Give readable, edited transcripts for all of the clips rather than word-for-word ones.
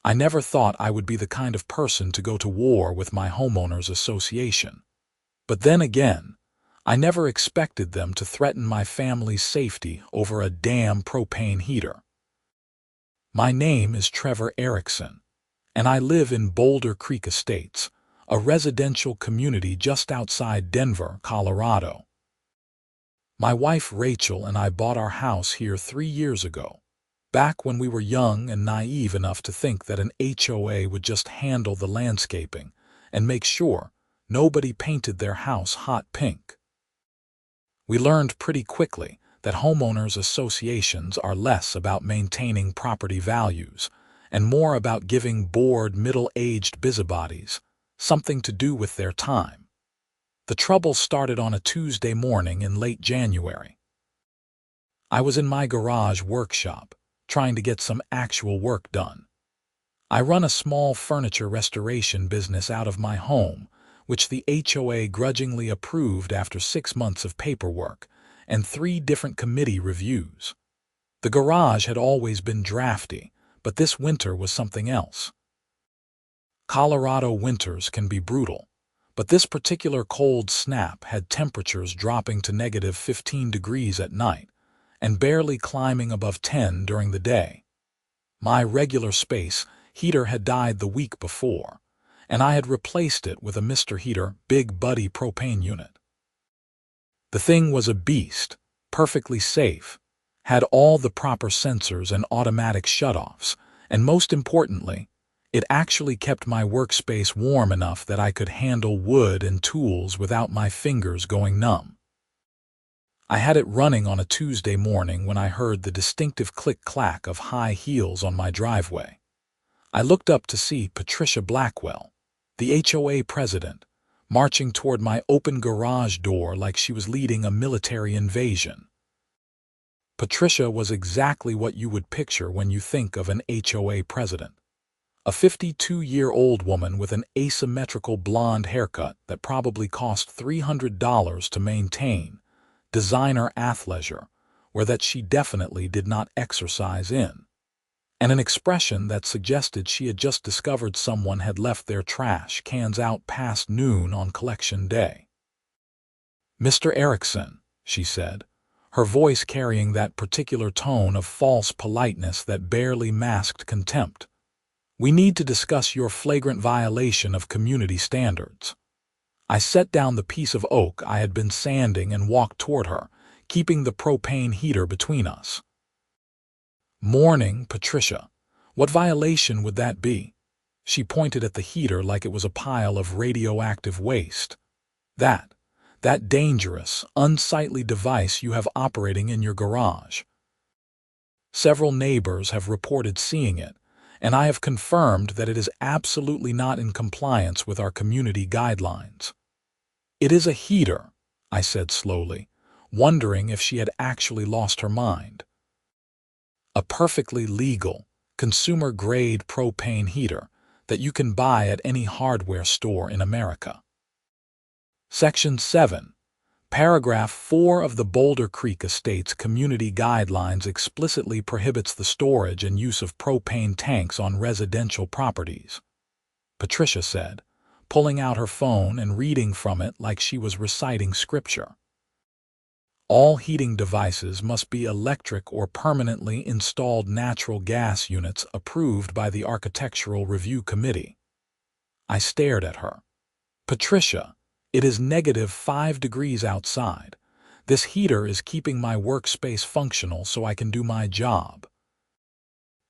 I never thought I would be the kind of person to go to war with my homeowners association. But then again, I never expected them to threaten my family's safety over a damn propane heater. My name is Trevor Erikson, and I live in Boulder Creek Estates, a residential community just outside Denver, Colorado. My wife Rachel and I bought our house here 3 years ago, back when we were young and naive enough to think that an HOA would just handle the landscaping and make sure nobody painted their house hot pink. We learned pretty quickly that homeowners associations are less about maintaining property values and more about giving bored, middle-aged busybodies something to do with their time. The trouble started on a Tuesday morning in late January. I was in my garage workshop, trying to get some actual work done. I run a small furniture restoration business out of my home, which the HOA grudgingly approved after 6 months of paperwork and 3 different committee reviews. The garage had always been drafty, but this winter was something else. Colorado winters can be brutal, but this particular cold snap had temperatures dropping to negative 15 degrees at night and barely climbing above 10 during the day. My regular space heater had died the week before, and I had replaced it with a Mr. Heater Big Buddy propane unit. The thing was a beast, perfectly safe, had all the proper sensors and automatic shutoffs, and most importantly, it actually kept my workspace warm enough that I could handle wood and tools without my fingers going numb. I had it running on a Tuesday morning when I heard the distinctive click-clack of high heels on my driveway. I looked up to see Patricia Blackwell, the HOA president, marching toward my open garage door like she was leading a military invasion. Patricia was exactly what you would picture when you think of an HOA president. A 52-year-old woman with an asymmetrical blonde haircut that probably cost $300 to maintain, designer athleisure, or that she definitely did not exercise in, and an expression that suggested she had just discovered someone had left their trash cans out past noon on collection day. "Mr. Erikson," she said, her voice carrying that particular tone of false politeness that barely masked contempt. "We need to discuss your flagrant violation of community standards." I set down the piece of oak I had been sanding and walked toward her, keeping the propane heater between us. "Morning, Patricia. What violation would that be?" She pointed at the heater like it was a pile of radioactive waste. That dangerous, unsightly device you have operating in your garage. Several neighbors have reported seeing it, and I have confirmed that it is absolutely not in compliance with our community guidelines. "It is a heater," I said slowly, wondering if she had actually lost her mind. "A perfectly legal, consumer-grade propane heater that you can buy at any hardware store in America." Section 7, Paragraph 4 of the Boulder Creek Estates Community Guidelines explicitly prohibits the storage and use of propane tanks on residential properties, Patricia said, pulling out her phone and reading from it like she was reciting scripture. "All heating devices must be electric or permanently installed natural gas units approved by the Architectural Review Committee." I stared at her. "Patricia, it is negative 5 degrees outside. This heater is keeping my workspace functional so I can do my job.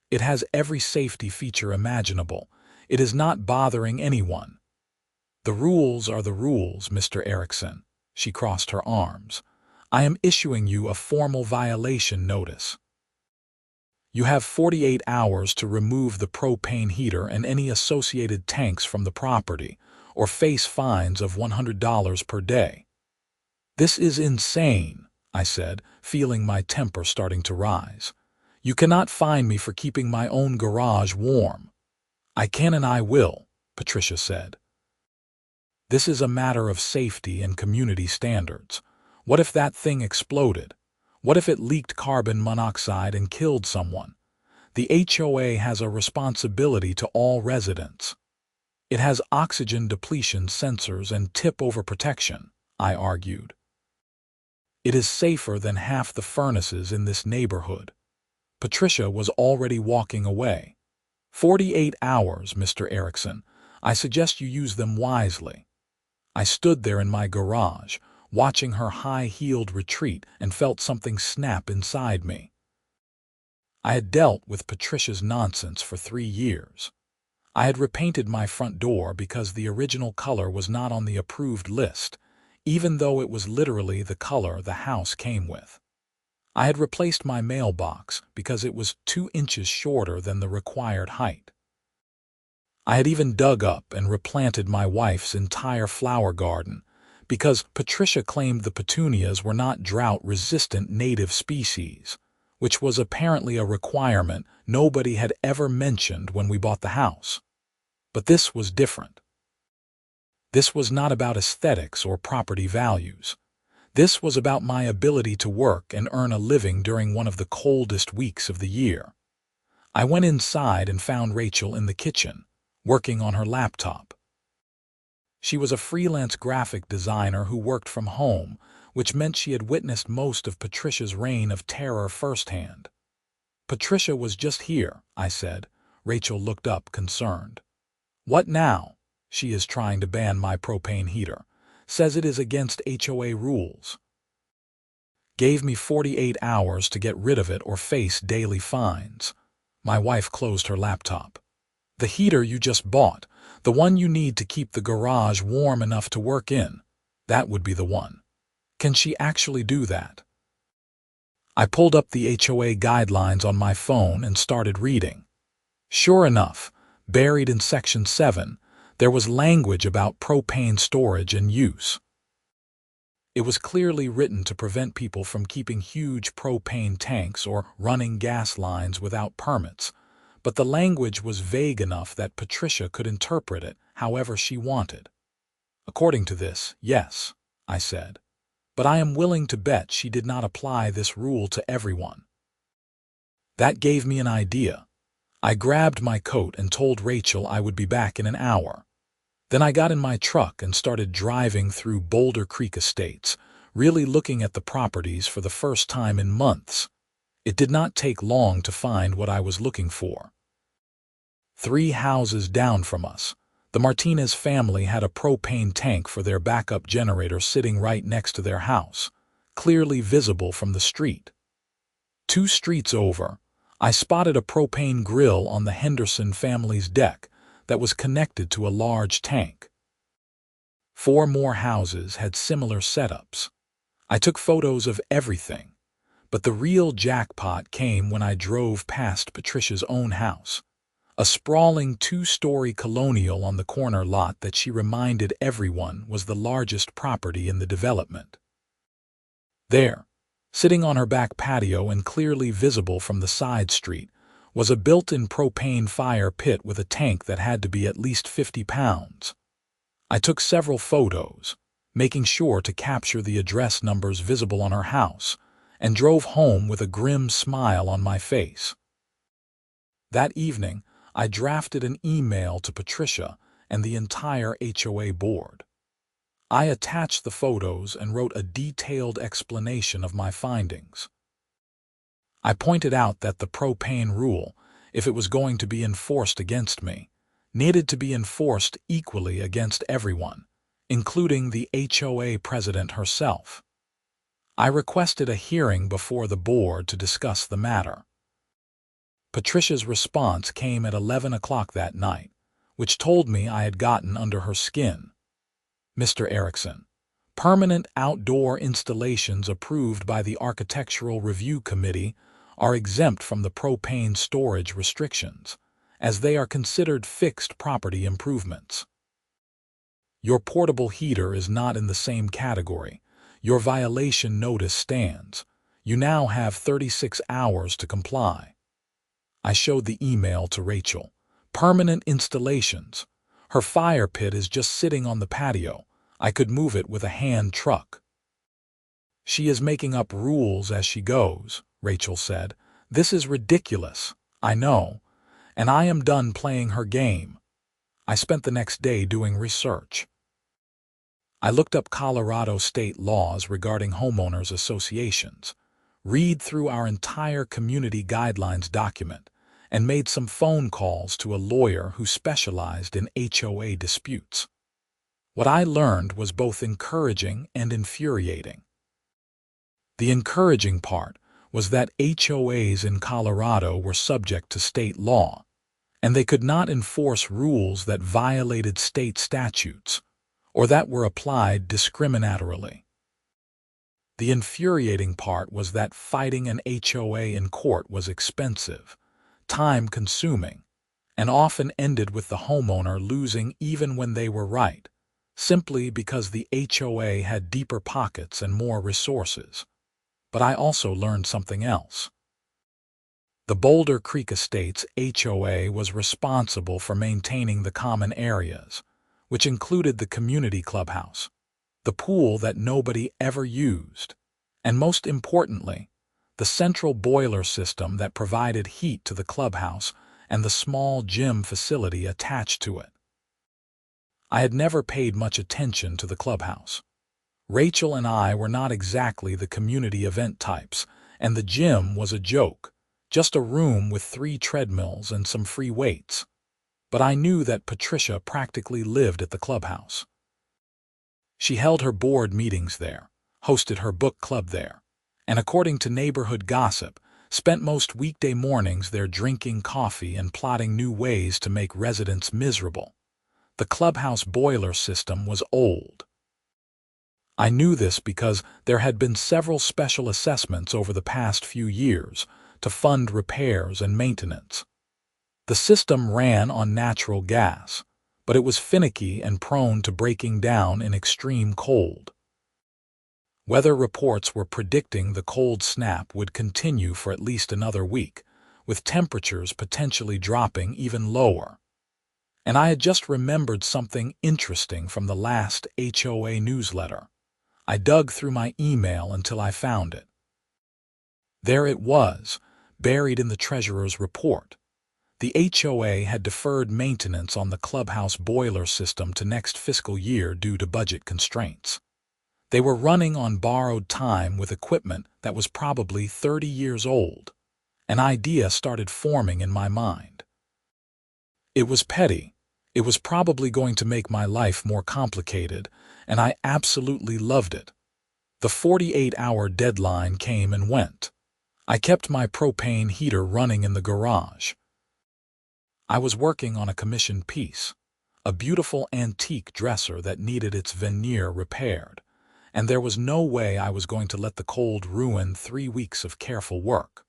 It has every safety feature imaginable. It is not bothering anyone." "The rules are the rules, Mr. Erikson." She crossed her arms. "I am issuing you a formal violation notice. You have 48 hours to remove the propane heater and any associated tanks from the property, or face fines of $100 per day." "This is insane," I said, feeling my temper starting to rise. "You cannot fine me for keeping my own garage warm." "I can and I will," Patricia said. "This is a matter of safety and community standards. What if that thing exploded? What if it leaked carbon monoxide and killed someone? The HOA has a responsibility to all residents. It has oxygen depletion sensors and tip-over protection, I argued. It is safer than half the furnaces in this neighborhood. Patricia was already walking away. 48 hours, Mr. Erikson. I suggest you use them wisely. I stood there in my garage, watching her high-heeled retreat, and felt something snap inside me. I had dealt with Patricia's nonsense for 3 years. I had repainted my front door because the original color was not on the approved list, even though it was literally the color the house came with. I had replaced my mailbox because it was 2 inches shorter than the required height. I had even dug up and replanted my wife's entire flower garden because Patricia claimed the petunias were not drought-resistant native species, which was apparently a requirement nobody had ever mentioned when we bought the house. But this was different. This was not about aesthetics or property values. This was about my ability to work and earn a living during one of the coldest weeks of the year. I went inside and found Rachel in the kitchen, working on her laptop. She was a freelance graphic designer who worked from home, which meant she had witnessed most of Patricia's reign of terror firsthand. "Patricia was just here," I said. Rachel looked up, concerned. "What now?" "She is trying to ban my propane heater. Says it is against HOA rules. Gave me 48 hours to get rid of it or face daily fines." My wife closed her laptop. "The heater you just bought, the one you need to keep the garage warm enough to work in, that would be the one. Can she actually do that?" I pulled up the HOA guidelines on my phone and started reading. Sure enough, buried in Section 7, there was language about propane storage and use. It was clearly written to prevent people from keeping huge propane tanks or running gas lines without permits, but the language was vague enough that Patricia could interpret it however she wanted. "According to this, yes," I said, "but I am willing to bet she did not apply this rule to everyone." That gave me an idea. I grabbed my coat and told Rachel I would be back in an hour. Then I got in my truck and started driving through Boulder Creek Estates, really looking at the properties for the first time in months. It did not take long to find what I was looking for. 3 houses down from us, the Martinez family had a propane tank for their backup generator sitting right next to their house, clearly visible from the street. 2 streets over, I spotted a propane grill on the Henderson family's deck that was connected to a large tank. 4 more houses had similar setups. I took photos of everything, but the real jackpot came when I drove past Patricia's own house, a sprawling 2-story colonial on the corner lot that she reminded everyone was the largest property in the development. There, sitting on her back patio and clearly visible from the side street, was a built-in propane fire pit with a tank that had to be at least 50 pounds. I took several photos, making sure to capture the address numbers visible on her house, and drove home with a grim smile on my face. That evening, I drafted an email to Patricia and the entire HOA board. I attached the photos and wrote a detailed explanation of my findings. I pointed out that the propane rule, if it was going to be enforced against me, needed to be enforced equally against everyone, including the HOA president herself. I requested a hearing before the board to discuss the matter. Patricia's response came at 11 o'clock that night, which told me I had gotten under her skin. "Mr. Erikson, permanent outdoor installations approved by the Architectural Review Committee are exempt from the propane storage restrictions, as they are considered fixed property improvements. Your portable heater is not in the same category. Your violation notice stands. You now have 36 hours to comply." I showed the email to Rachel. "Permanent installations. Her fire pit is just sitting on the patio. I could move it with a hand truck." "She is making up rules as she goes," Rachel said. "This is ridiculous." I know, and I am done playing her game. I spent the next day doing research. I looked up Colorado state laws regarding homeowners associations, read through our entire community guidelines document, and made some phone calls to a lawyer who specialized in HOA disputes. What I learned was both encouraging and infuriating. The encouraging part was that HOAs in Colorado were subject to state law, and they could not enforce rules that violated state statutes or that were applied discriminatorily. The infuriating part was that fighting an HOA in court was expensive, time-consuming, and often ended with the homeowner losing even when they were right, simply because the HOA had deeper pockets and more resources. But I also learned something else. The Boulder Creek Estates HOA was responsible for maintaining the common areas, which included the community clubhouse, the pool that nobody ever used, and most importantly, the central boiler system that provided heat to the clubhouse and the small gym facility attached to it. I had never paid much attention to the clubhouse. Rachel and I were not exactly the community event types, and the gym was a joke, just a room with 3 treadmills and some free weights. But I knew that Patricia practically lived at the clubhouse. She held her board meetings there, hosted her book club there, and according to neighborhood gossip, spent most weekday mornings there drinking coffee and plotting new ways to make residents miserable. The clubhouse boiler system was old. I knew this because there had been several special assessments over the past few years to fund repairs and maintenance. The system ran on natural gas, but it was finicky and prone to breaking down in extreme cold. Weather reports were predicting the cold snap would continue for at least another week, with temperatures potentially dropping even lower. And I had just remembered something interesting from the last HOA newsletter. I dug through my email until I found it. There it was, buried in the treasurer's report. The HOA had deferred maintenance on the clubhouse boiler system to next fiscal year due to budget constraints. They were running on borrowed time with equipment that was probably 30 years old. An idea started forming in my mind. It was petty. It was probably going to make my life more complicated, and I absolutely loved it. The 48-hour deadline came and went. I kept my propane heater running in the garage. I was working on a commissioned piece, a beautiful antique dresser that needed its veneer repaired, and there was no way I was going to let the cold ruin 3 weeks of careful work.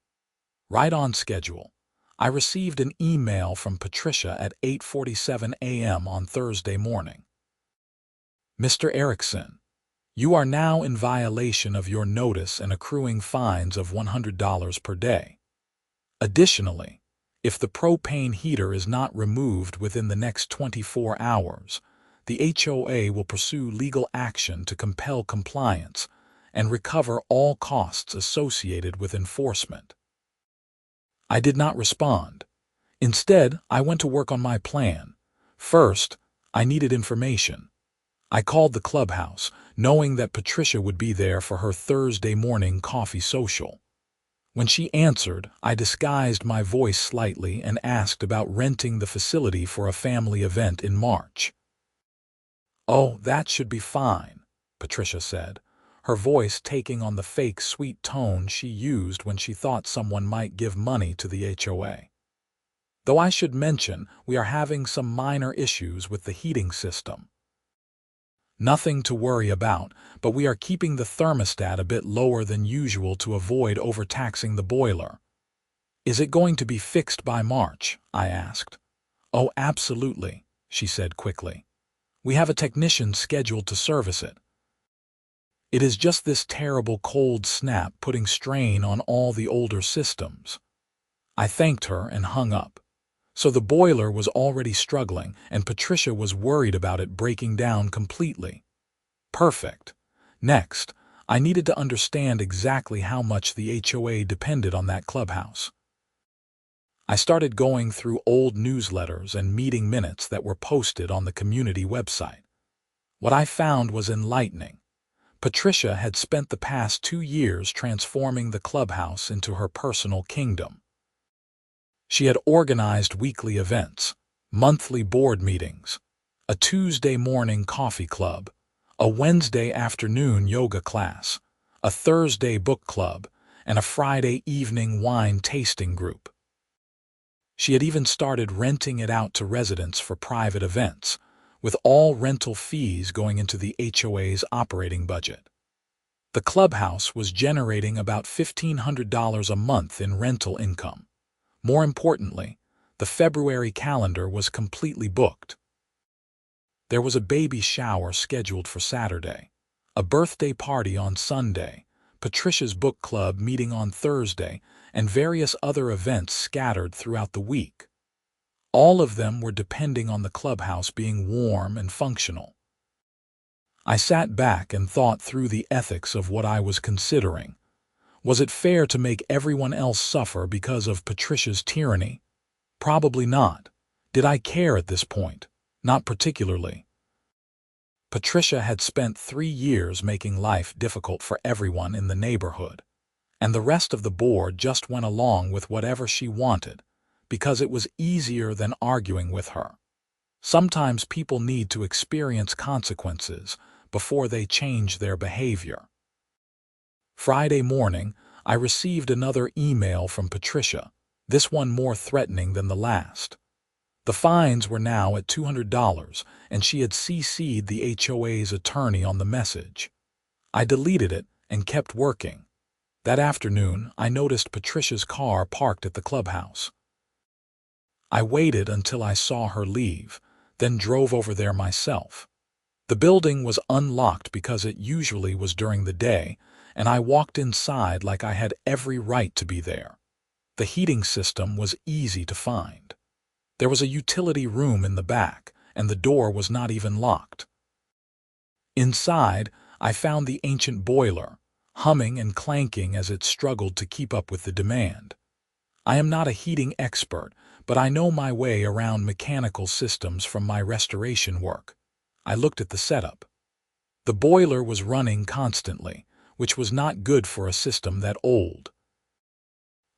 Right on schedule, I received an email from Patricia at 8:47 a.m. on Thursday morning. Mr. Erikson, you are now in violation of your notice and accruing fines of $100 per day. Additionally, if the propane heater is not removed within the next 24 hours, the HOA will pursue legal action to compel compliance and recover all costs associated with enforcement. I did not respond. Instead, I went to work on my plan. First, I needed information. I called the clubhouse, knowing that Patricia would be there for her Thursday morning coffee social. When she answered, I disguised my voice slightly and asked about renting the facility for a family event in March. "Oh, that should be fine," Patricia said, her voice taking on the fake sweet tone she used when she thought someone might give money to the HOA. "Though I should mention we are having some minor issues with the heating system. Nothing to worry about, but we are keeping the thermostat a bit lower than usual to avoid overtaxing the boiler." "Is it going to be fixed by March?" I asked. "Oh, absolutely," she said quickly. "We have a technician scheduled to service it. It is just this terrible cold snap putting strain on all the older systems." I thanked her and hung up. So the boiler was already struggling, and Patricia was worried about it breaking down completely. Perfect. Next, I needed to understand exactly how much the HOA depended on that clubhouse. I started going through old newsletters and meeting minutes that were posted on the community website. What I found was enlightening. Patricia had spent the past 2 years transforming the clubhouse into her personal kingdom. She had organized weekly events, monthly board meetings, a Tuesday morning coffee club, a Wednesday afternoon yoga class, a Thursday book club, and a Friday evening wine tasting group. She had even started renting it out to residents for private events, with all rental fees going into the HOA's operating budget. The clubhouse was generating about $1,500 a month in rental income. More importantly, the February calendar was completely booked. There was a baby shower scheduled for Saturday, a birthday party on Sunday, Patricia's book club meeting on Thursday, and various other events scattered throughout the week. All of them were depending on the clubhouse being warm and functional. I sat back and thought through the ethics of what I was considering. Was it fair to make everyone else suffer because of Patricia's tyranny? Probably not. Did I care at this point? Not particularly. Patricia had spent 3 years making life difficult for everyone in the neighborhood, and the rest of the board just went along with whatever she wanted because it was easier than arguing with her. Sometimes people need to experience consequences before they change their behavior. Friday morning, I received another email from Patricia, this one more threatening than the last. The fines were now at $200, and she had CC'd the HOA's attorney on the message. I deleted it and kept working. That afternoon, I noticed Patricia's car parked at the clubhouse. I waited until I saw her leave, then drove over there myself. The building was unlocked because it usually was during the day, and I walked inside like I had every right to be there. The heating system was easy to find. There was a utility room in the back, and the door was not even locked. Inside, I found the ancient boiler, humming and clanking as it struggled to keep up with the demand. I am not a heating expert, but I know my way around mechanical systems from my restoration work. I looked at the setup. The boiler was running constantly, which was not good for a system that old.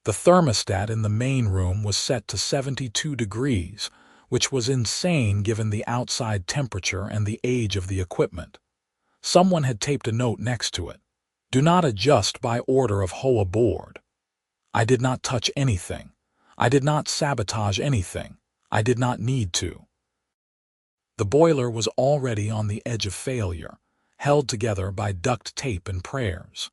The thermostat in the main room was set to 72 degrees, which was insane given the outside temperature and the age of the equipment. Someone had taped a note next to it. Do not adjust by order of HOA board. I did not touch anything. I did not sabotage anything. I did not need to. The boiler was already on the edge of failure, held together by duct tape and prayers.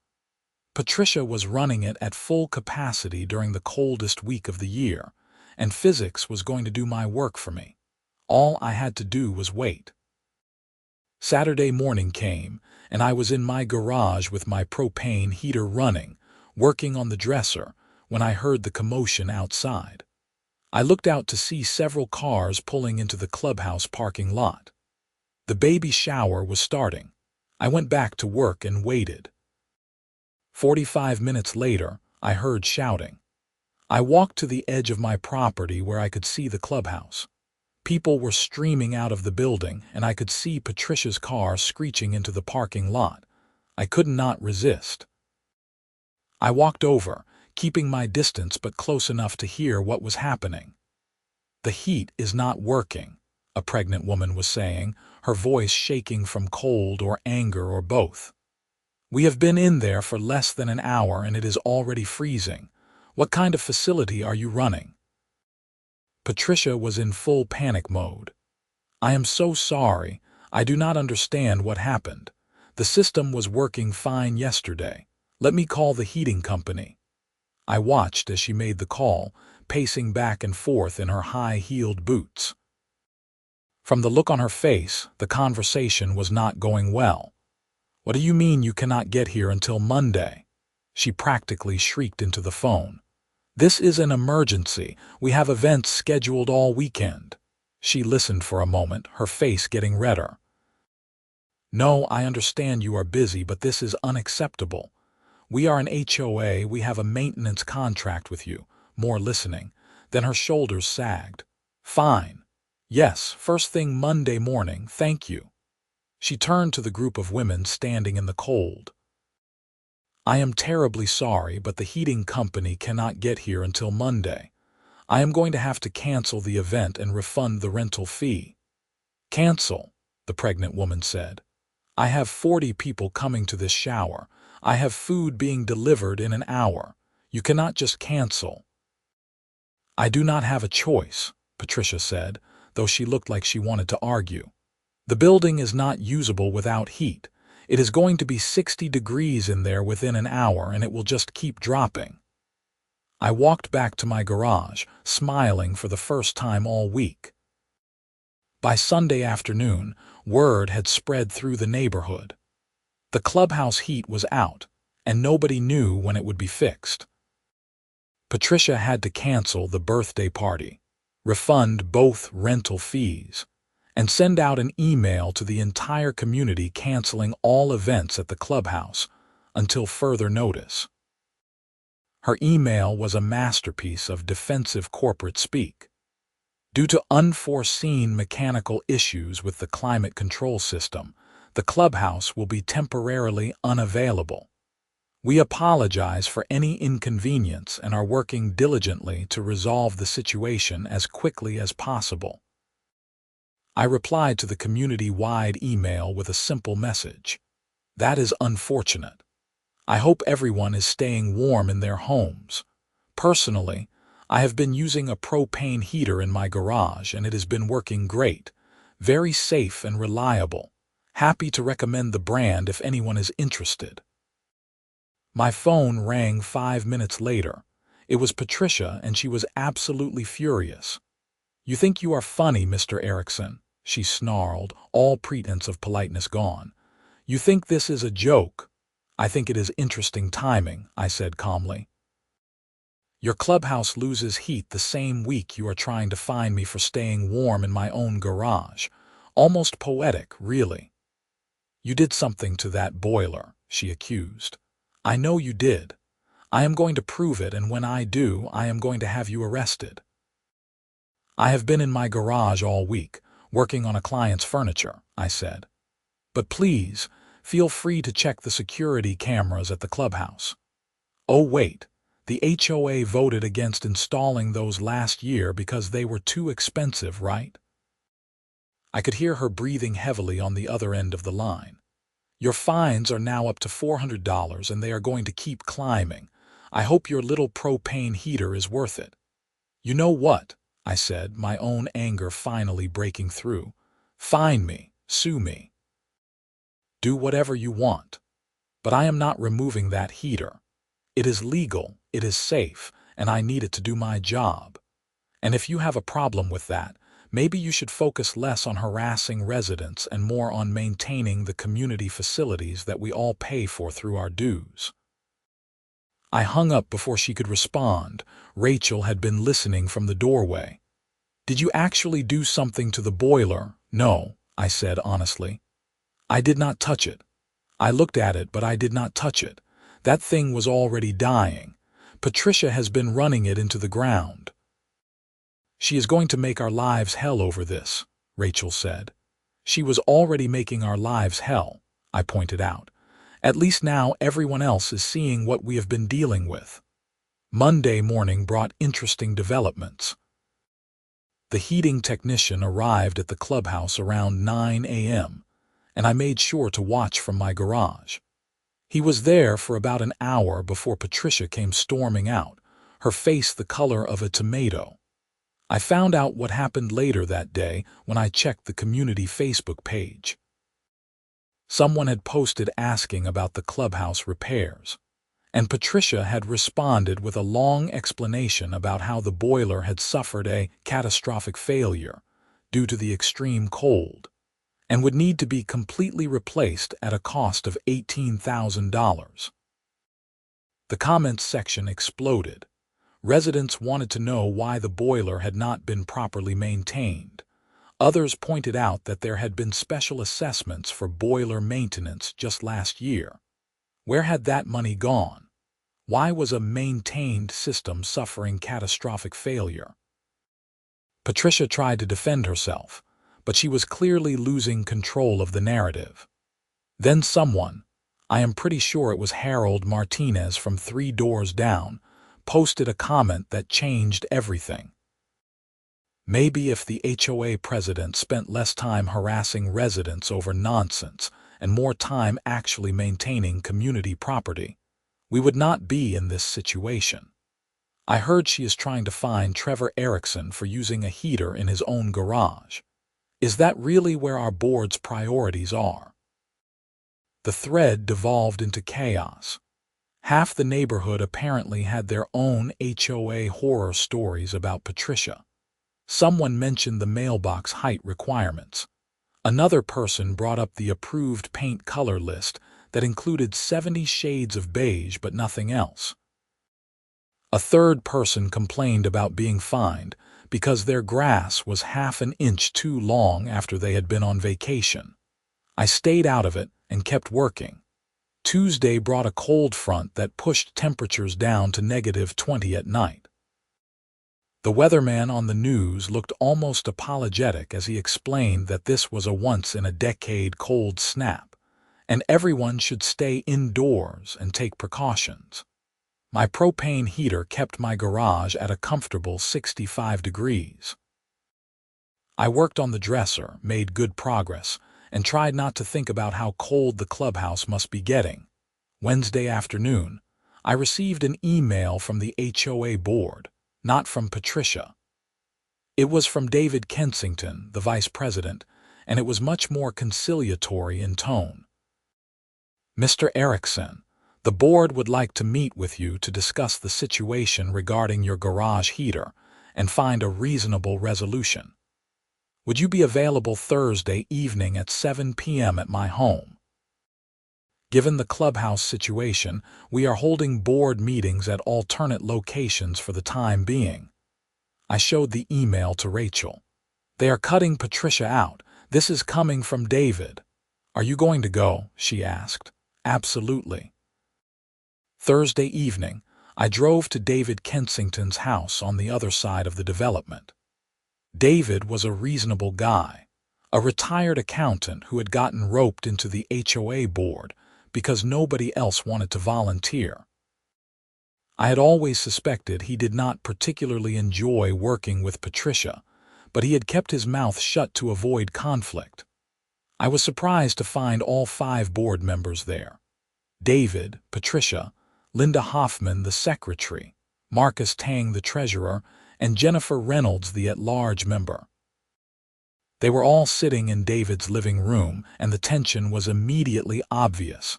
Patricia was running it at full capacity during the coldest week of the year, and physics was going to do my work for me. All I had to do was wait. Saturday morning came, and I was in my garage with my propane heater running, working on the dresser, when I heard the commotion outside. I looked out to see several cars pulling into the clubhouse parking lot. The baby shower was starting. I went back to work and waited. 45 minutes later, I heard shouting. I walked to the edge of my property where I could see the clubhouse. People were streaming out of the building, and I could see Patricia's car screeching into the parking lot. I could not resist. I walked over, keeping my distance but close enough to hear what was happening. The heat is not working, a pregnant woman was saying, her voice shaking from cold or anger or both. We have been in there for less than an hour and it is already freezing. What kind of facility are you running? Patricia was in full panic mode. I am so sorry. I do not understand what happened. The system was working fine yesterday. Let me call the heating company. I watched as she made the call, pacing back and forth in her high-heeled boots. From the look on her face, the conversation was not going well. What do you mean you cannot get here until Monday? She practically shrieked into the phone. This is an emergency. We have events scheduled all weekend. She listened for a moment, her face getting redder. No, I understand you are busy, but this is unacceptable. We are an HOA, we have a maintenance contract with you. More listening. Then her shoulders sagged. "Fine. Yes, first thing Monday morning, thank you." She turned to the group of women standing in the cold. "I am terribly sorry, but the heating company cannot get here until Monday. I am going to have to cancel the event and refund the rental fee." "Cancel," the pregnant woman said. "I have 40 people coming to this shower. I have food being delivered in an hour. You cannot just cancel." "I do not have a choice," Patricia said, though she looked like she wanted to argue. "The building is not usable without heat. It is going to be 60 degrees in there within an hour, and it will just keep dropping." I walked back to my garage, smiling for the first time all week. By Sunday afternoon, word had spread through the neighborhood. The clubhouse heat was out, and nobody knew when it would be fixed. Patricia had to cancel the birthday party, refund both rental fees, and send out an email to the entire community canceling all events at the clubhouse until further notice. Her email was a masterpiece of defensive corporate speak. Due to unforeseen mechanical issues with the climate control system, the clubhouse will be temporarily unavailable. We apologize for any inconvenience and are working diligently to resolve the situation as quickly as possible. I replied to the community-wide email with a simple message. That is unfortunate. I hope everyone is staying warm in their homes. Personally, I have been using a propane heater in my garage and it has been working great. Very safe and reliable. Happy to recommend the brand if anyone is interested. My phone rang 5 minutes later. It was Patricia and she was absolutely furious. "You think you are funny, Mr. Erikson," she snarled, all pretense of politeness gone. "You think this is a joke." "I think it is interesting timing," I said calmly. "Your clubhouse loses heat the same week you are trying to fine me for staying warm in my own garage. Almost poetic, really." "You did something to that boiler," she accused. "I know you did. I am going to prove it, and when I do, I am going to have you arrested." "I have been in my garage all week, working on a client's furniture," I said. "But please, feel free to check the security cameras at the clubhouse." "Oh wait, the HOA voted against installing those last year because they were too expensive, right?" I could hear her breathing heavily on the other end of the line. "Your fines are now up to $400 and they are going to keep climbing. I hope your little propane heater is worth it." "You know what?" I said, my own anger finally breaking through. "Fine me, sue me. Do whatever you want. But I am not removing that heater. It is legal, it is safe, and I need it to do my job. And if you have a problem with that, maybe you should focus less on harassing residents and more on maintaining the community facilities that we all pay for through our dues." I hung up before she could respond. Rachel had been listening from the doorway. "Did you actually do something to the boiler?" "No," I said honestly. "I did not touch it. I looked at it, but I did not touch it. That thing was already dying. Patricia has been running it into the ground." "She is going to make our lives hell over this," Rachel said. "She was already making our lives hell," I pointed out. "At least now everyone else is seeing what we have been dealing with." Monday morning brought interesting developments. The heating technician arrived at the clubhouse around 9 a.m., and I made sure to watch from my garage. He was there for about an hour before Patricia came storming out, her face the color of a tomato. I found out what happened later that day when I checked the community Facebook page. Someone had posted asking about the clubhouse repairs, and Patricia had responded with a long explanation about how the boiler had suffered a catastrophic failure due to the extreme cold and would need to be completely replaced at a cost of $18,000. The comments section exploded. Residents wanted to know why the boiler had not been properly maintained. Others pointed out that there had been special assessments for boiler maintenance just last year. Where had that money gone? Why was a maintained system suffering catastrophic failure? Patricia tried to defend herself, but she was clearly losing control of the narrative. Then someone, I am pretty sure it was Harold Martinez from 3 doors down, posted a comment that changed everything. Maybe if the HOA president spent less time harassing residents over nonsense and more time actually maintaining community property, we would not be in this situation. I heard she is trying to fine Trevor Erikson for using a heater in his own garage. Is that really where our board's priorities are? The thread devolved into chaos. Half the neighborhood apparently had their own HOA horror stories about Patricia. Someone mentioned the mailbox height requirements. Another person brought up the approved paint color list that included 70 shades of beige but nothing else. A third person complained about being fined because their grass was half an inch too long after they had been on vacation. I stayed out of it and kept working. Tuesday brought a cold front that pushed temperatures down to -20 at night. The weatherman on the news looked almost apologetic as he explained that this was a once-in-a-decade cold snap, and everyone should stay indoors and take precautions. My propane heater kept my garage at a comfortable 65 degrees. I worked on the dresser, made good progress, and tried not to think about how cold the clubhouse must be getting. Wednesday afternoon, I received an email from the HOA board, not from Patricia. It was from David Kensington, the vice president, and it was much more conciliatory in tone. Mr. Erikson, the board would like to meet with you to discuss the situation regarding your garage heater and find a reasonable resolution. Would you be available Thursday evening at 7 p.m. at my home? Given the clubhouse situation, we are holding board meetings at alternate locations for the time being. I showed the email to Rachel. They are cutting Patricia out. This is coming from David. Are you going to go? She asked. Absolutely. Thursday evening, I drove to David Kensington's house on the other side of the development. David was a reasonable guy, a retired accountant who had gotten roped into the HOA board because nobody else wanted to volunteer. I had always suspected he did not particularly enjoy working with Patricia, but he had kept his mouth shut to avoid conflict. I was surprised to find all 5 board members there. David, Patricia, Linda Hoffman, the secretary, Marcus Tang, the treasurer, and Jennifer Reynolds, the at-large member. They were all sitting in David's living room, and the tension was immediately obvious.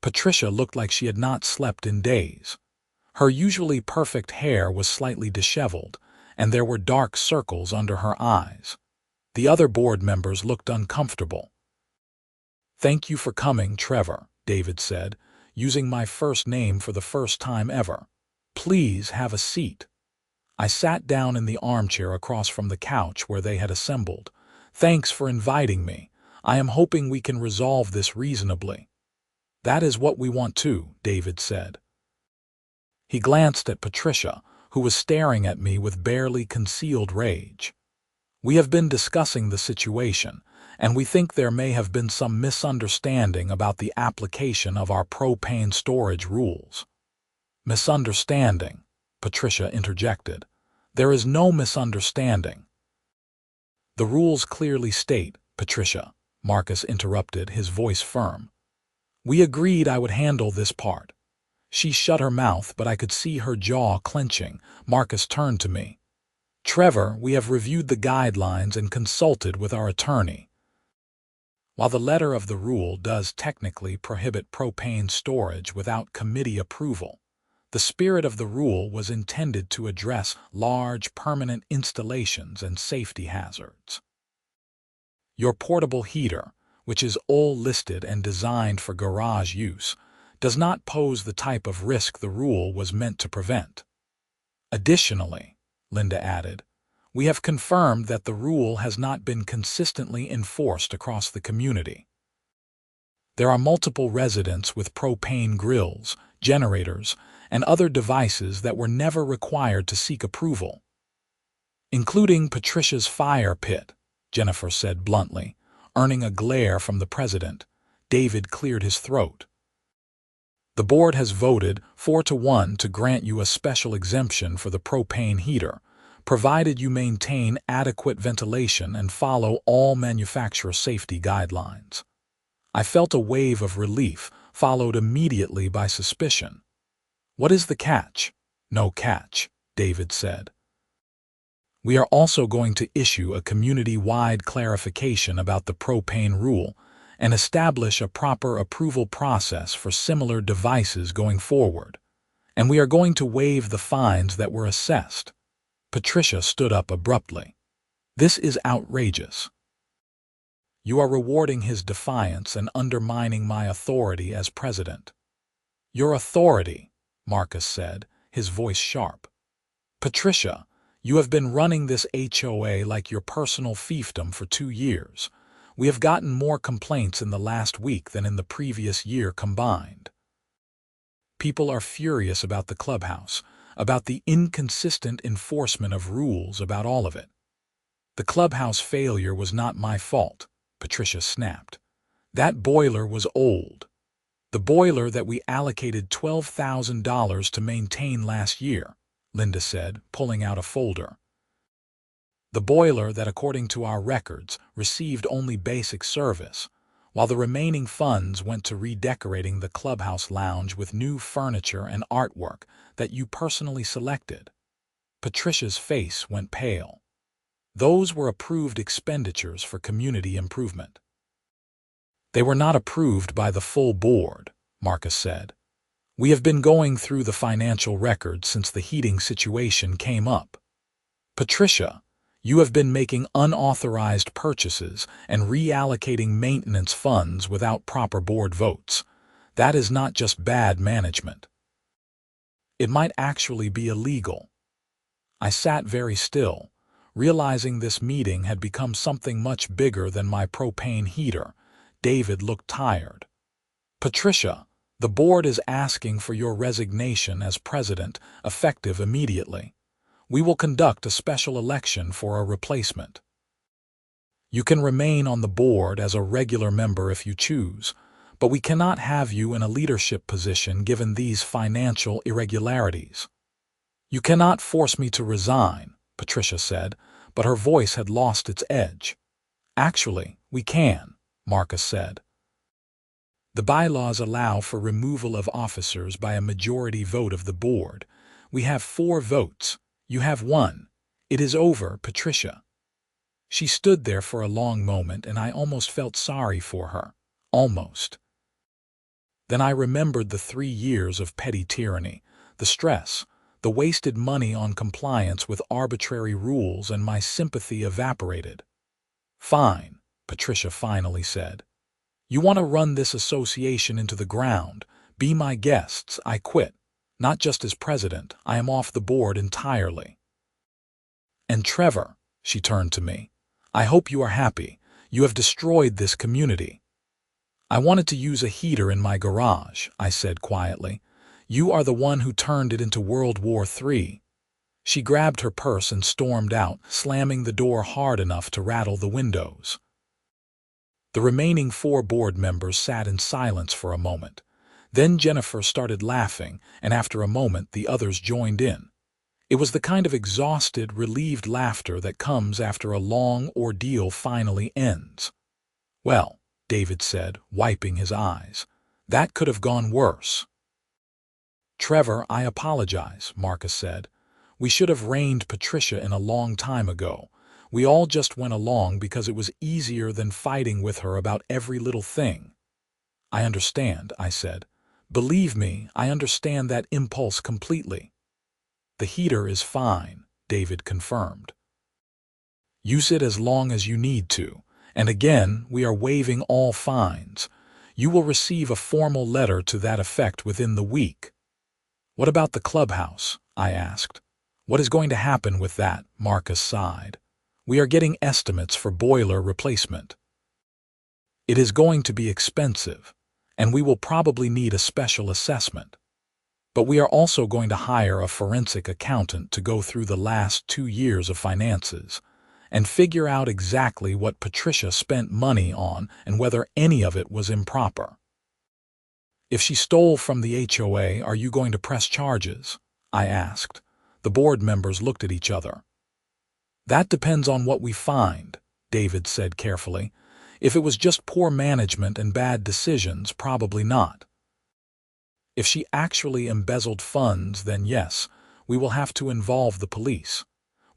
Patricia looked like she had not slept in days. Her usually perfect hair was slightly disheveled, and there were dark circles under her eyes. The other board members looked uncomfortable. "Thank you for coming, Trevor," David said, using my first name for the first time ever. "Please have a seat." I sat down in the armchair across from the couch where they had assembled. "Thanks for inviting me. I am hoping we can resolve this reasonably." "That is what we want too," David said. He glanced at Patricia, who was staring at me with barely concealed rage. "We have been discussing the situation, and we think there may have been some misunderstanding about the application of our propane storage rules." "Misunderstanding," Patricia interjected. "There is no misunderstanding." "The rules clearly state, Patricia," Marcus interrupted, his voice firm. "We agreed I would handle this part." She shut her mouth, but I could see her jaw clenching. Marcus turned to me. "Trevor, we have reviewed the guidelines and consulted with our attorney. While the letter of the rule does technically prohibit propane storage without committee approval, the spirit of the rule was intended to address large permanent installations and safety hazards. Your portable heater, which is all listed and designed for garage use, does not pose the type of risk the rule was meant to prevent. Additionally, Linda added, we have confirmed that the rule has not been consistently enforced across the community. There are multiple residents with propane grills, generators, and other devices that were never required to seek approval. Including Patricia's fire pit, Jennifer said bluntly, earning a glare from the president. David cleared his throat. The board has voted 4-1 to grant you a special exemption for the propane heater, provided you maintain adequate ventilation and follow all manufacturer safety guidelines. I felt a wave of relief, followed immediately by suspicion. What is the catch? No catch, David said. We are also going to issue a community-wide clarification about the propane rule and establish a proper approval process for similar devices going forward. And we are going to waive the fines that were assessed. Patricia stood up abruptly. This is outrageous. You are rewarding his defiance and undermining my authority as president. Your authority, Marcus said, his voice sharp. Patricia, you have been running this HOA like your personal fiefdom for 2 years. We have gotten more complaints in the last week than in the previous year combined. People are furious about the clubhouse, about the inconsistent enforcement of rules, about all of it. The clubhouse failure was not my fault, Patricia snapped. That boiler was old. The boiler that we allocated $12,000 to maintain last year, Linda said, pulling out a folder. The boiler that, according to our records, received only basic service, while the remaining funds went to redecorating the clubhouse lounge with new furniture and artwork that you personally selected. Patricia's face went pale. Those were approved expenditures for community improvement. They were not approved by the full board, Marcus said. We have been going through the financial records since the heating situation came up. Patricia, you have been making unauthorized purchases and reallocating maintenance funds without proper board votes. That is not just bad management. It might actually be illegal. I sat very still, realizing this meeting had become something much bigger than my propane heater. David looked tired. Patricia, the board is asking for your resignation as president, effective immediately. We will conduct a special election for a replacement. You can remain on the board as a regular member if you choose, but we cannot have you in a leadership position given these financial irregularities. You cannot force me to resign, Patricia said, but her voice had lost its edge. Actually, we can, Marcus said. The bylaws allow for removal of officers by a majority vote of the board. We have 4 votes. You have 1. It is over, Patricia. She stood there for a long moment, and I almost felt sorry for her. Almost. Then I remembered the 3 years of petty tyranny, the stress, the wasted money on compliance with arbitrary rules, and my sympathy evaporated. Fine, Patricia finally said. You want to run this association into the ground. Be my guests. I quit. Not just as president. I am off the board entirely. And Trevor, she turned to me, I hope you are happy. You have destroyed this community. I wanted to use a heater in my garage, I said quietly. You are the one who turned it into World War III. She grabbed her purse and stormed out, slamming the door hard enough to rattle the windows. The remaining 4 board members sat in silence for a moment. Then Jennifer started laughing, and after a moment the others joined in. It was the kind of exhausted, relieved laughter that comes after a long ordeal finally ends. Well, David said, wiping his eyes, that could have gone worse. Trevor, I apologize, Marcus said. We should have reined Patricia in a long time ago. We all just went along because it was easier than fighting with her about every little thing. I understand, I said. Believe me, I understand that impulse completely. The heater is fine, David confirmed. Use it as long as you need to, and again, we are waiving all fines. You will receive a formal letter to that effect within the week. What about the clubhouse? I asked. What is going to happen with that? Marcus sighed. We are getting estimates for boiler replacement. It is going to be expensive, and we will probably need a special assessment. But we are also going to hire a forensic accountant to go through the last 2 years of finances and figure out exactly what Patricia spent money on and whether any of it was improper. If she stole from the HOA, are you going to press charges? I asked. The board members looked at each other. That depends on what we find, David said carefully. If it was just poor management and bad decisions, probably not. If she actually embezzled funds, then yes, we will have to involve the police.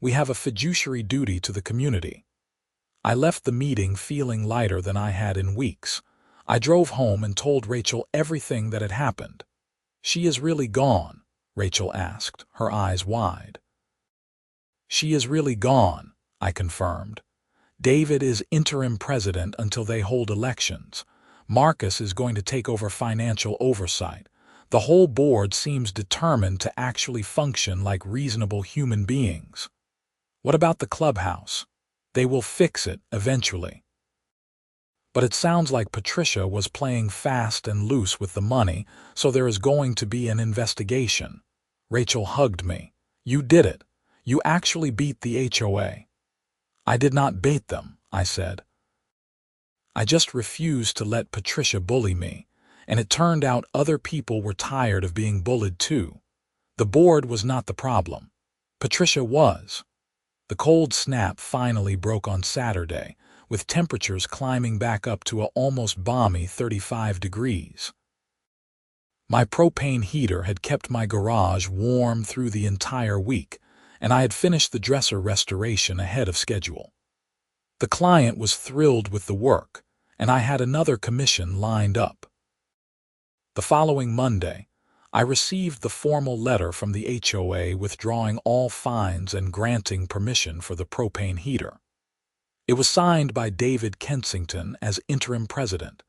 We have a fiduciary duty to the community. I left the meeting feeling lighter than I had in weeks. I drove home and told Rachel everything that had happened. She is really gone, Rachel asked, her eyes wide. She is really gone, I confirmed. David is interim president until they hold elections. Marcus is going to take over financial oversight. The whole board seems determined to actually function like reasonable human beings. What about the clubhouse? They will fix it eventually. But it sounds like Patricia was playing fast and loose with the money, so there is going to be an investigation. Rachel hugged me. You did it. You actually beat the HOA. I did not bait them, I said. I just refused to let Patricia bully me, and it turned out other people were tired of being bullied too. The board was not the problem. Patricia was. The cold snap finally broke on Saturday, with temperatures climbing back up to an almost balmy 35 degrees. My propane heater had kept my garage warm through the entire week, and I had finished the dresser restoration ahead of schedule. The client was thrilled with the work, and I had another commission lined up. The following Monday, I received the formal letter from the HOA withdrawing all fines and granting permission for the propane heater. It was signed by David Kensington as interim president,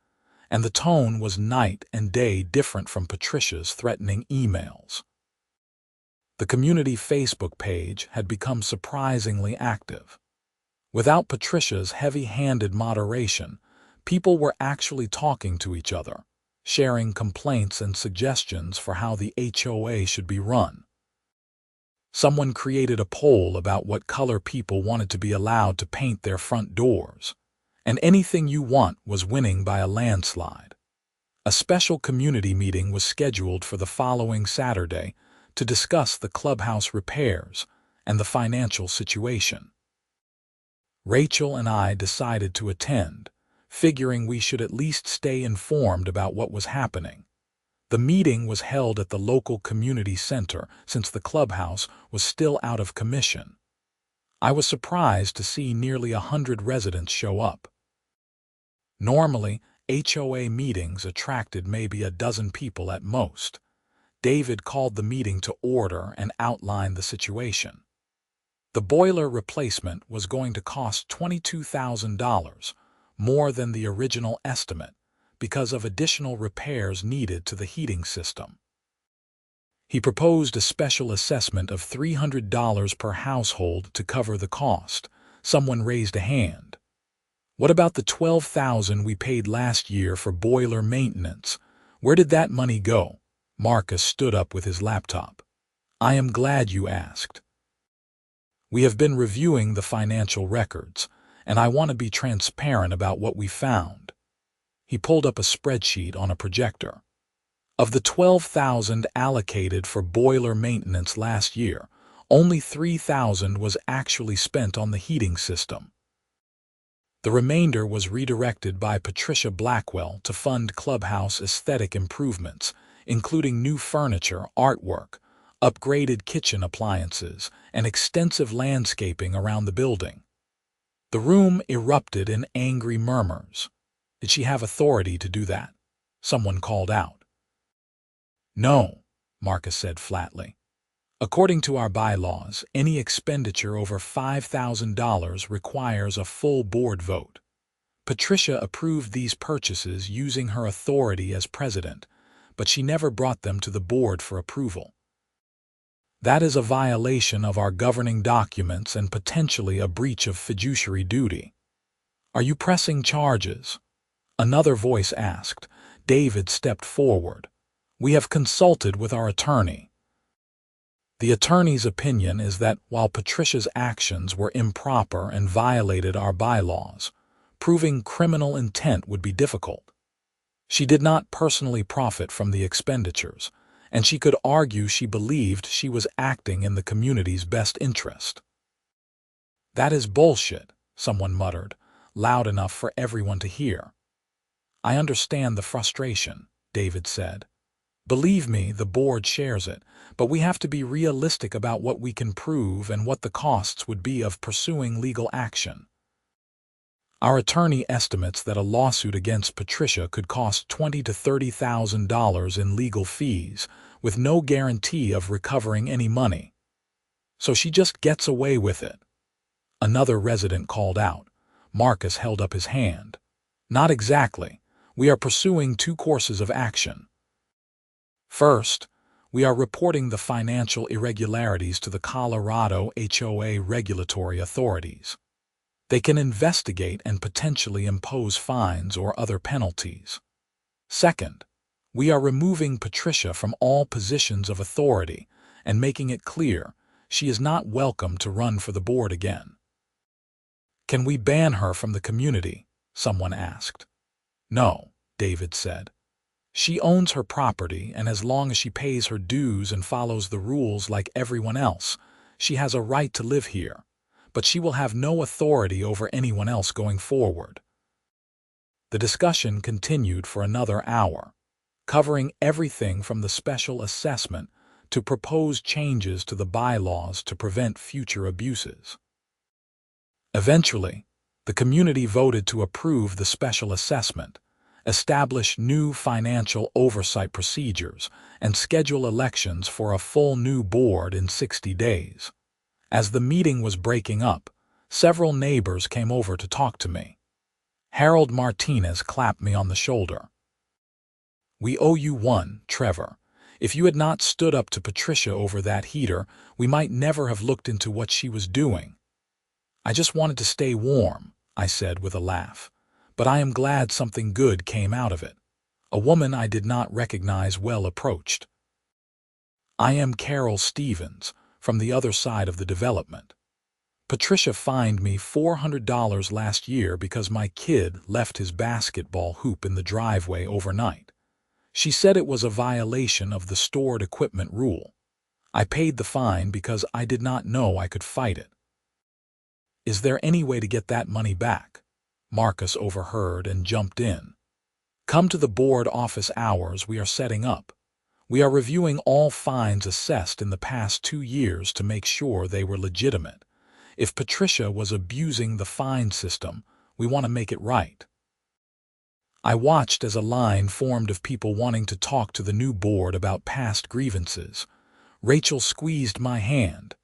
and the tone was night and day different from Patricia's threatening emails. The community Facebook page had become surprisingly active. Without Patricia's heavy-handed moderation, people were actually talking to each other, sharing complaints and suggestions for how the HOA should be run. Someone created a poll about what color people wanted to be allowed to paint their front doors, and anything you want was winning by a landslide. A special community meeting was scheduled for the following Saturday to discuss the clubhouse repairs and the financial situation. Rachel and I decided to attend, figuring we should at least stay informed about what was happening. The meeting was held at the local community center since the clubhouse was still out of commission. I was surprised to see nearly 100 residents show up. Normally, HOA meetings attracted maybe a dozen people at most. David called the meeting to order and outlined the situation. The boiler replacement was going to cost $22,000, more than the original estimate, because of additional repairs needed to the heating system. He proposed a special assessment of $300 per household to cover the cost. Someone raised a hand. What about the $12,000 we paid last year for boiler maintenance? Where did that money go? Marcus stood up with his laptop. I am glad you asked. We have been reviewing the financial records, and I want to be transparent about what we found. He pulled up a spreadsheet on a projector. Of the $12,000 allocated for boiler maintenance last year, only $3,000 was actually spent on the heating system. The remainder was redirected by Patricia Blackwell to fund clubhouse aesthetic improvements, including new furniture, artwork, upgraded kitchen appliances, and extensive landscaping around the building. The room erupted in angry murmurs. Did she have authority to do that? Someone called out. No, Marcus said flatly. According to our bylaws, any expenditure over $5,000 requires a full board vote. Patricia approved these purchases using her authority as president, but she never brought them to the board for approval. That is a violation of our governing documents and potentially a breach of fiduciary duty. Are you pressing charges? Another voice asked. David stepped forward. We have consulted with our attorney. The attorney's opinion is that while Patricia's actions were improper and violated our bylaws, proving criminal intent would be difficult. She did not personally profit from the expenditures, and she could argue she believed she was acting in the community's best interest. "That is bullshit," someone muttered, loud enough for everyone to hear. "I understand the frustration," David said. "Believe me, the board shares it, but we have to be realistic about what we can prove and what the costs would be of pursuing legal action. Our attorney estimates that a lawsuit against Patricia could cost $20,000 to $30,000 in legal fees, with no guarantee of recovering any money. So she just gets away with it." Another resident called out. Marcus held up his hand. "Not exactly. We are pursuing two courses of action. First, we are reporting the financial irregularities to the Colorado HOA regulatory authorities. They can investigate and potentially impose fines or other penalties. Second, we are removing Patricia from all positions of authority and making it clear she is not welcome to run for the board again." "Can we ban her from the community?" someone asked. "No," David said. "She owns her property, and as long as she pays her dues and follows the rules like everyone else, she has a right to live here, but she will have no authority over anyone else going forward." The discussion continued for another hour, covering everything from the special assessment to proposed changes to the bylaws to prevent future abuses. Eventually, the community voted to approve the special assessment, establish new financial oversight procedures, and schedule elections for a full new board in 60 days. As the meeting was breaking up, several neighbors came over to talk to me. Harold Martinez clapped me on the shoulder. "We owe you one, Trevor. If you had not stood up to Patricia over that heater, we might never have looked into what she was doing." "I just wanted to stay warm," I said with a laugh, "but I am glad something good came out of it." A woman I did not recognize well approached. "I am Carol Stevens, from the other side of the development. Patricia fined me $400 last year because my kid left his basketball hoop in the driveway overnight. She said it was a violation of the stored equipment rule. I paid the fine because I did not know I could fight it." "Is there any way to get that money back?" Marcus overheard and jumped in. "Come to the board office hours we are setting up. We are reviewing all fines assessed in the past 2 years to make sure they were legitimate. If Patricia was abusing the fine system, we want to make it right." I watched as a line formed of people wanting to talk to the new board about past grievances. Rachel squeezed my hand.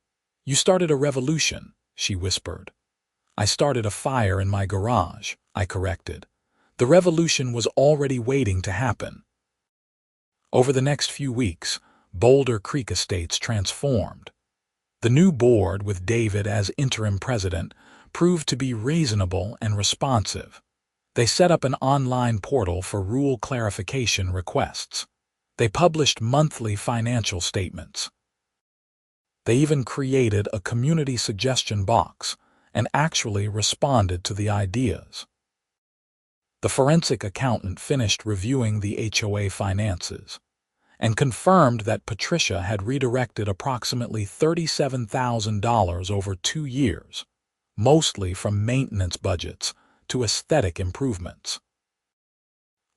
"You started a revolution," she whispered. "I started a fire in my garage," I corrected. "The revolution was already waiting to happen." Over the next few weeks, Boulder Creek Estates transformed. The new board, with David as interim president, proved to be reasonable and responsive. They set up an online portal for rule clarification requests. They published monthly financial statements. They even created a community suggestion box and actually responded to the ideas. The forensic accountant finished reviewing the HOA finances and confirmed that Patricia had redirected approximately $37,000 over 2 years, mostly from maintenance budgets to aesthetic improvements.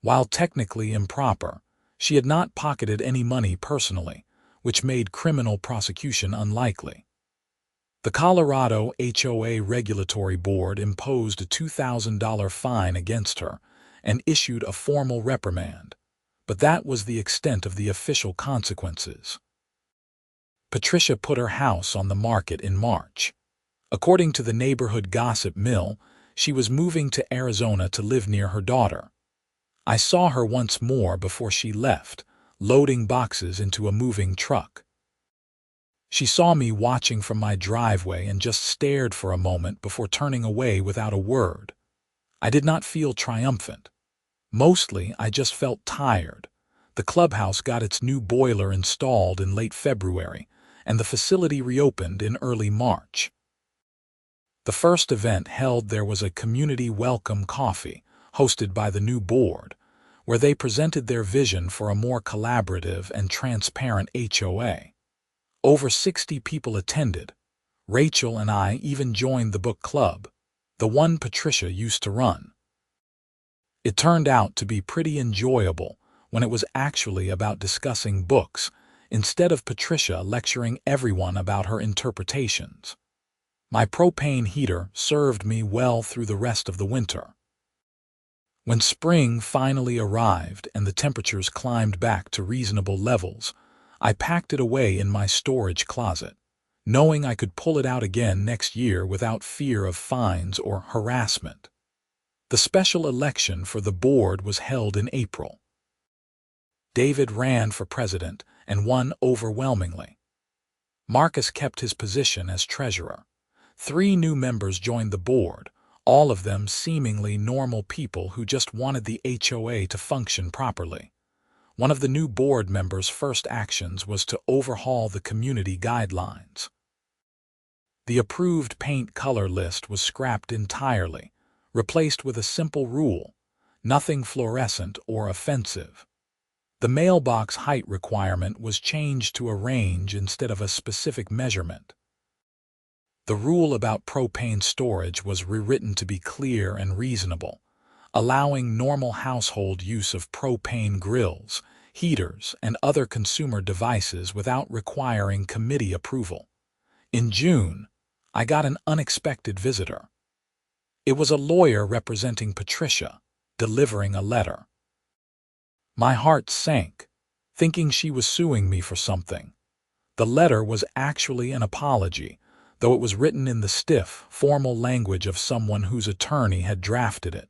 While technically improper, she had not pocketed any money personally, which made criminal prosecution unlikely. The Colorado HOA Regulatory Board imposed a $2,000 fine against her and issued a formal reprimand, but that was the extent of the official consequences. Patricia put her house on the market in March. According to the neighborhood gossip mill, she was moving to Arizona to live near her daughter. I saw her once more before she left, loading boxes into a moving truck. She saw me watching from my driveway and just stared for a moment before turning away without a word. I did not feel triumphant. Mostly, I just felt tired. The clubhouse got its new boiler installed in late February, and the facility reopened in early March. The first event held there was a community welcome coffee, hosted by the new board, where they presented their vision for a more collaborative and transparent HOA. Over 60 people attended. Rachel and I even joined the book club, the one Patricia used to run. It turned out to be pretty enjoyable when it was actually about discussing books, instead of Patricia lecturing everyone about her interpretations. My propane heater served me well through the rest of the winter. When spring finally arrived and the temperatures climbed back to reasonable levels, I packed it away in my storage closet, knowing I could pull it out again next year without fear of fines or harassment. The special election for the board was held in April. David ran for president and won overwhelmingly. Marcus kept his position as treasurer. 3 new members joined the board, all of them seemingly normal people who just wanted the HOA to function properly. One of the new board members' first actions was to overhaul the community guidelines. The approved paint color list was scrapped entirely, replaced with a simple rule: nothing fluorescent or offensive. The mailbox height requirement was changed to a range instead of a specific measurement. The rule about propane storage was rewritten to be clear and reasonable, allowing normal household use of propane grills, heaters, and other consumer devices without requiring committee approval. In June, I got an unexpected visitor. It was a lawyer representing Patricia, delivering a letter. My heart sank, thinking she was suing me for something. The letter was actually an apology, though it was written in the stiff, formal language of someone whose attorney had drafted it.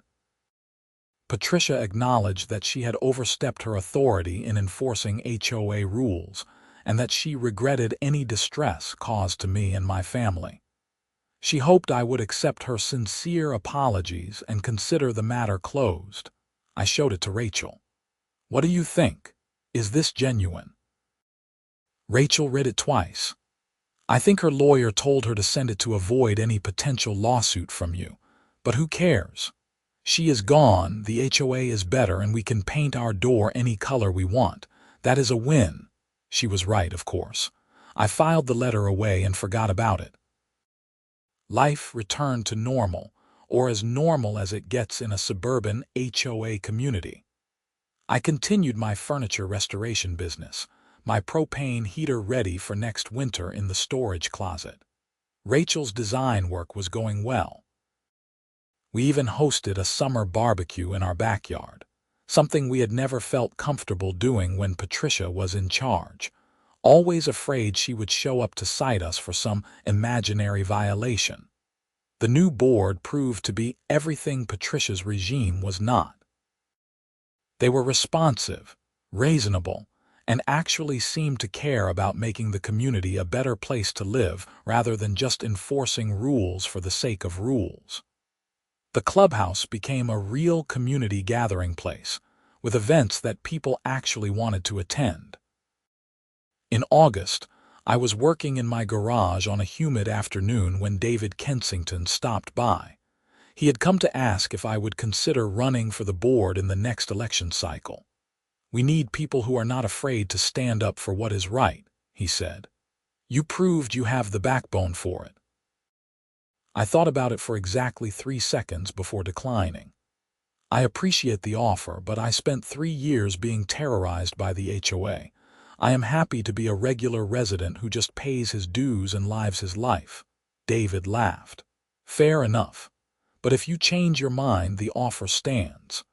Patricia acknowledged that she had overstepped her authority in enforcing HOA rules, and that she regretted any distress caused to me and my family. She hoped I would accept her sincere apologies and consider the matter closed. I showed it to Rachel. "What do you think? Is this genuine?" Rachel read it twice. "I think her lawyer told her to send it to avoid any potential lawsuit from you. But who cares? She is gone, the HOA is better, and we can paint our door any color we want. That is a win." She was right, of course. I filed the letter away and forgot about it. Life returned to normal, or as normal as it gets in a suburban HOA community. I continued my furniture restoration business, my propane heater ready for next winter in the storage closet. Rachel's design work was going well. We even hosted a summer barbecue in our backyard, something we had never felt comfortable doing when Patricia was in charge, always afraid she would show up to cite us for some imaginary violation. The new board proved to be everything Patricia's regime was not. They were responsive, reasonable, and actually seemed to care about making the community a better place to live rather than just enforcing rules for the sake of rules. The clubhouse became a real community gathering place, with events that people actually wanted to attend. In August, I was working in my garage on a humid afternoon when David Kensington stopped by. He had come to ask if I would consider running for the board in the next election cycle. "We need people who are not afraid to stand up for what is right," he said. "You proved you have the backbone for it." I thought about it for exactly 3 seconds before declining. I appreciate the offer, but I spent 3 years being terrorized by the HOA. I am happy to be a regular resident who just pays his dues and lives his life. David laughed. "Fair enough. But if you change your mind, the offer stands."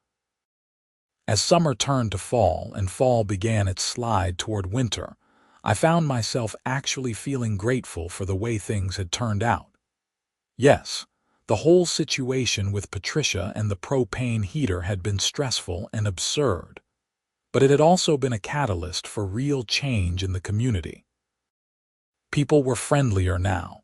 As summer turned to fall and fall began its slide toward winter, I found myself actually feeling grateful for the way things had turned out. Yes, the whole situation with Patricia and the propane heater had been stressful and absurd, but it had also been a catalyst for real change in the community. People were friendlier now.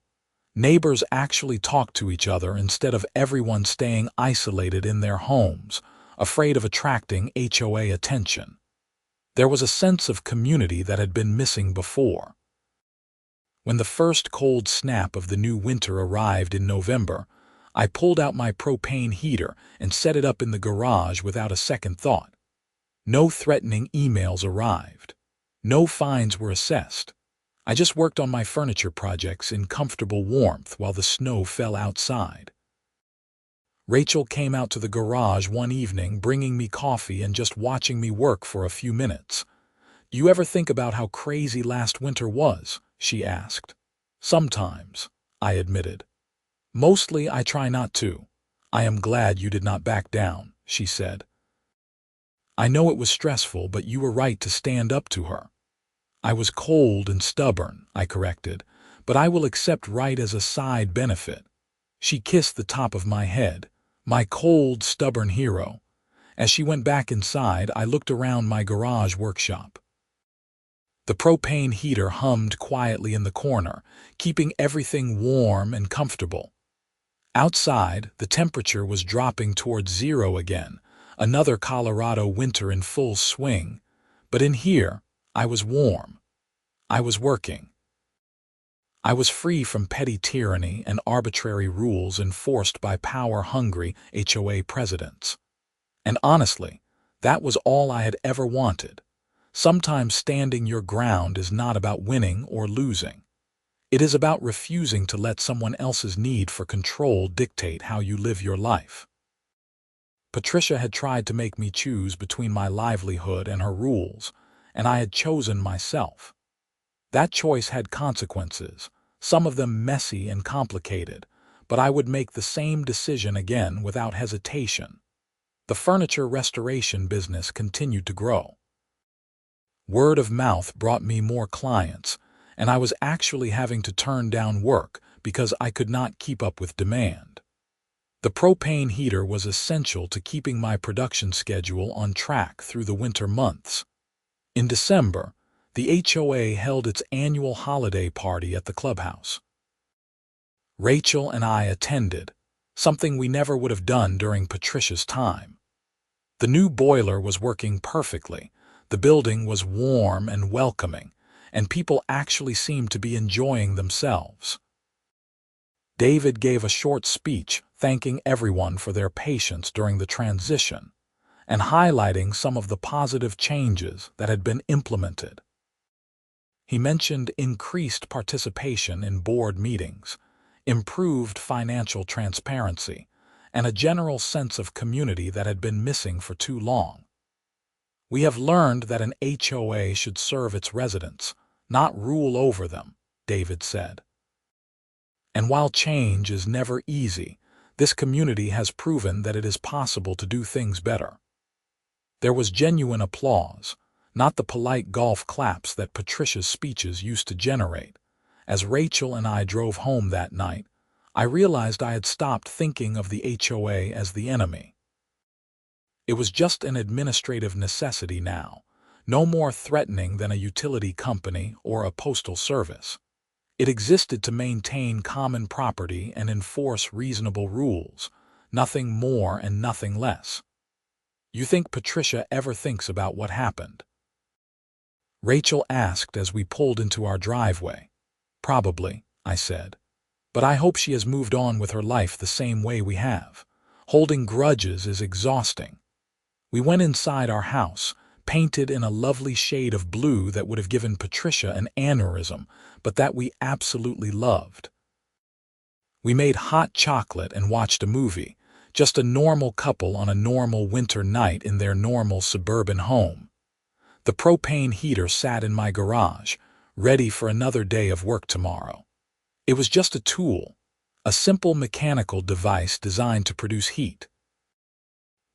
Neighbors actually talked to each other instead of everyone staying isolated in their homes, afraid of attracting HOA attention. There was a sense of community that had been missing before. When the first cold snap of the new winter arrived in November, I pulled out my propane heater and set it up in the garage without a second thought. No threatening emails arrived. No fines were assessed. I just worked on my furniture projects in comfortable warmth while the snow fell outside. Rachel came out to the garage one evening bringing me coffee and just watching me work for a few minutes. "You ever think about how crazy last winter was?" she asked. "Sometimes," I admitted. "Mostly I try not to. I am glad you did not back down," she said. "I know it was stressful, but you were right to stand up to her." "I was cold and stubborn," I corrected, "but I will accept right as a side benefit." She kissed the top of my head, my cold, stubborn hero. As she went back inside, I looked around my garage workshop. The propane heater hummed quietly in the corner, keeping everything warm and comfortable. Outside, the temperature was dropping towards 0 again, another Colorado winter in full swing. But in here, I was warm. I was working. I was free from petty tyranny and arbitrary rules enforced by power-hungry HOA presidents. And honestly, that was all I had ever wanted. Sometimes standing your ground is not about winning or losing. It is about refusing to let someone else's need for control dictate how you live your life. Patricia had tried to make me choose between my livelihood and her rules, and I had chosen myself. That choice had consequences, some of them messy and complicated, but I would make the same decision again without hesitation. The furniture restoration business continued to grow. Word of mouth brought me more clients, and I was actually having to turn down work because I could not keep up with demand. The propane heater was essential to keeping my production schedule on track through the winter months. In December, the HOA held its annual holiday party at the clubhouse. Rachel and I attended, something we never would have done during Patricia's time. The new boiler was working perfectly, the building was warm and welcoming, and people actually seemed to be enjoying themselves. David gave a short speech thanking everyone for their patience during the transition and highlighting some of the positive changes that had been implemented. He mentioned increased participation in board meetings, improved financial transparency, and a general sense of community that had been missing for too long. "We have learned that an HOA should serve its residents, not rule over them," David said. "And while change is never easy, this community has proven that it is possible to do things better." There was genuine applause, not the polite golf claps that Patricia's speeches used to generate. As Rachel and I drove home that night, I realized I had stopped thinking of the HOA as the enemy. It was just an administrative necessity now, no more threatening than a utility company or a postal service. It existed to maintain common property and enforce reasonable rules, nothing more and nothing less. "You think Patricia ever thinks about what happened?" Rachel asked as we pulled into our driveway. "Probably," I said. "But I hope she has moved on with her life the same way we have. Holding grudges is exhausting." We went inside our house, painted in a lovely shade of blue that would have given Patricia an aneurysm, but that we absolutely loved. We made hot chocolate and watched a movie, just a normal couple on a normal winter night in their normal suburban home. The propane heater sat in my garage, ready for another day of work tomorrow. It was just a tool, a simple mechanical device designed to produce heat.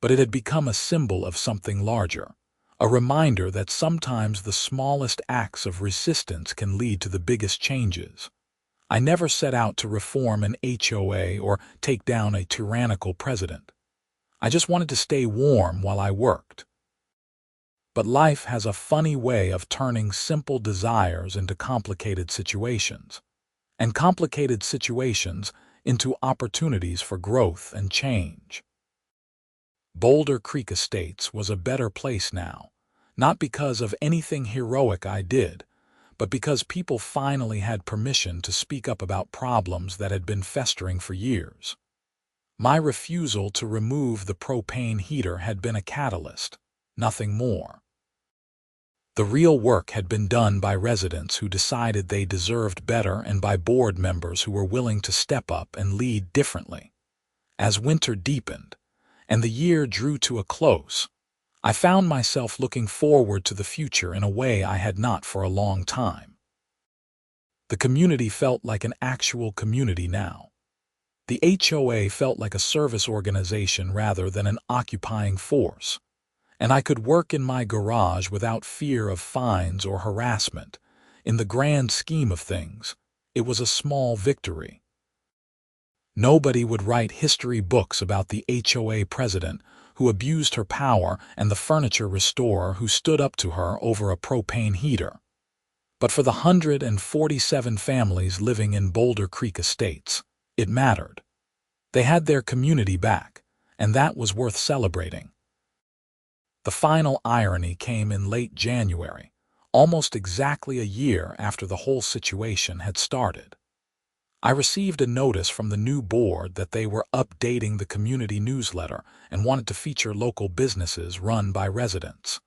But it had become a symbol of something larger, a reminder that sometimes the smallest acts of resistance can lead to the biggest changes. I never set out to reform an HOA or take down a tyrannical president. I just wanted to stay warm while I worked. But life has a funny way of turning simple desires into complicated situations, and complicated situations into opportunities for growth and change. Boulder Creek Estates was a better place now, not because of anything heroic I did, but because people finally had permission to speak up about problems that had been festering for years. My refusal to remove the propane heater had been a catalyst, nothing more. The real work had been done by residents who decided they deserved better and by board members who were willing to step up and lead differently. As winter deepened, and the year drew to a close, I found myself looking forward to the future in a way I had not for a long time. The community felt like an actual community now. The HOA felt like a service organization rather than an occupying force, and I could work in my garage without fear of fines or harassment. In the grand scheme of things, it was a small victory. Nobody would write history books about the HOA president who abused her power and the furniture restorer who stood up to her over a propane heater. But for the 147 families living in Boulder Creek Estates, it mattered. They had their community back, and that was worth celebrating. The final irony came in late January, almost exactly a year after the whole situation had started. I received a notice from the new board that they were updating the community newsletter and wanted to feature local businesses run by residents.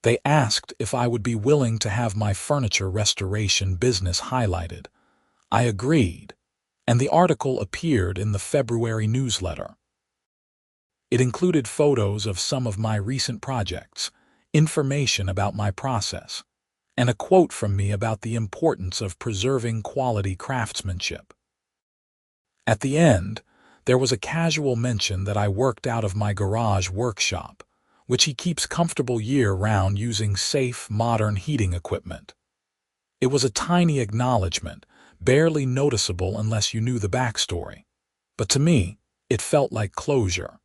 They asked if I would be willing to have my furniture restoration business highlighted. I agreed, and the article appeared in the February newsletter. It included photos of some of my recent projects, information about my process, and a quote from me about the importance of preserving quality craftsmanship. At the end, there was a casual mention that I worked out of my garage workshop, which he keeps comfortable year-round using safe, modern heating equipment. It was a tiny acknowledgement, barely noticeable unless you knew the backstory, but to me, it felt like closure.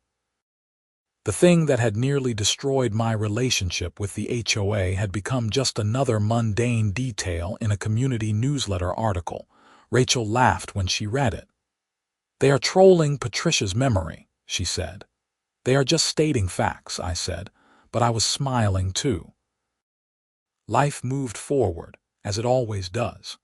The thing that had nearly destroyed my relationship with the HOA had become just another mundane detail in a community newsletter article. Rachel laughed when she read it. "They are trolling Patricia's memory," she said. "They are just stating facts," I said, but I was smiling too. Life moved forward, as it always does.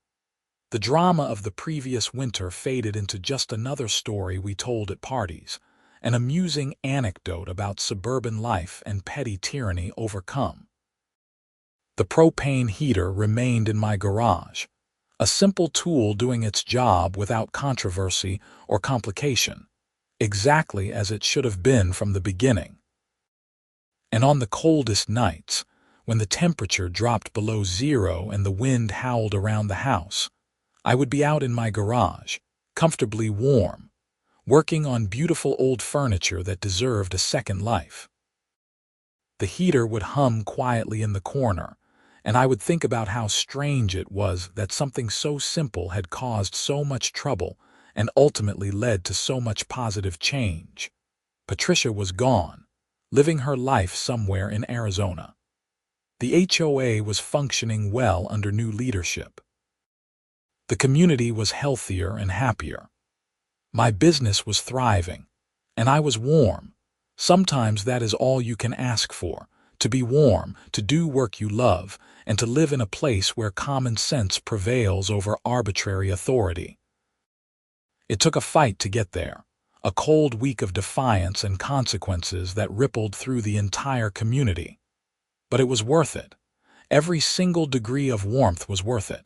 The drama of the previous winter faded into just another story we told at parties, an amusing anecdote about suburban life and petty tyranny overcome. The propane heater remained in my garage, a simple tool doing its job without controversy or complication, exactly as it should have been from the beginning. And on the coldest nights, when the temperature dropped below zero and the wind howled around the house, I would be out in my garage, comfortably warm, working on beautiful old furniture that deserved a second life. The heater would hum quietly in the corner, and I would think about how strange it was that something so simple had caused so much trouble and ultimately led to so much positive change. Patricia was gone, living her life somewhere in Arizona. The HOA was functioning well under new leadership. The community was healthier and happier. My business was thriving, and I was warm. Sometimes that is all you can ask for, to be warm, to do work you love, and to live in a place where common sense prevails over arbitrary authority. It took a fight to get there, a cold week of defiance and consequences that rippled through the entire community. But it was worth it. Every single degree of warmth was worth it.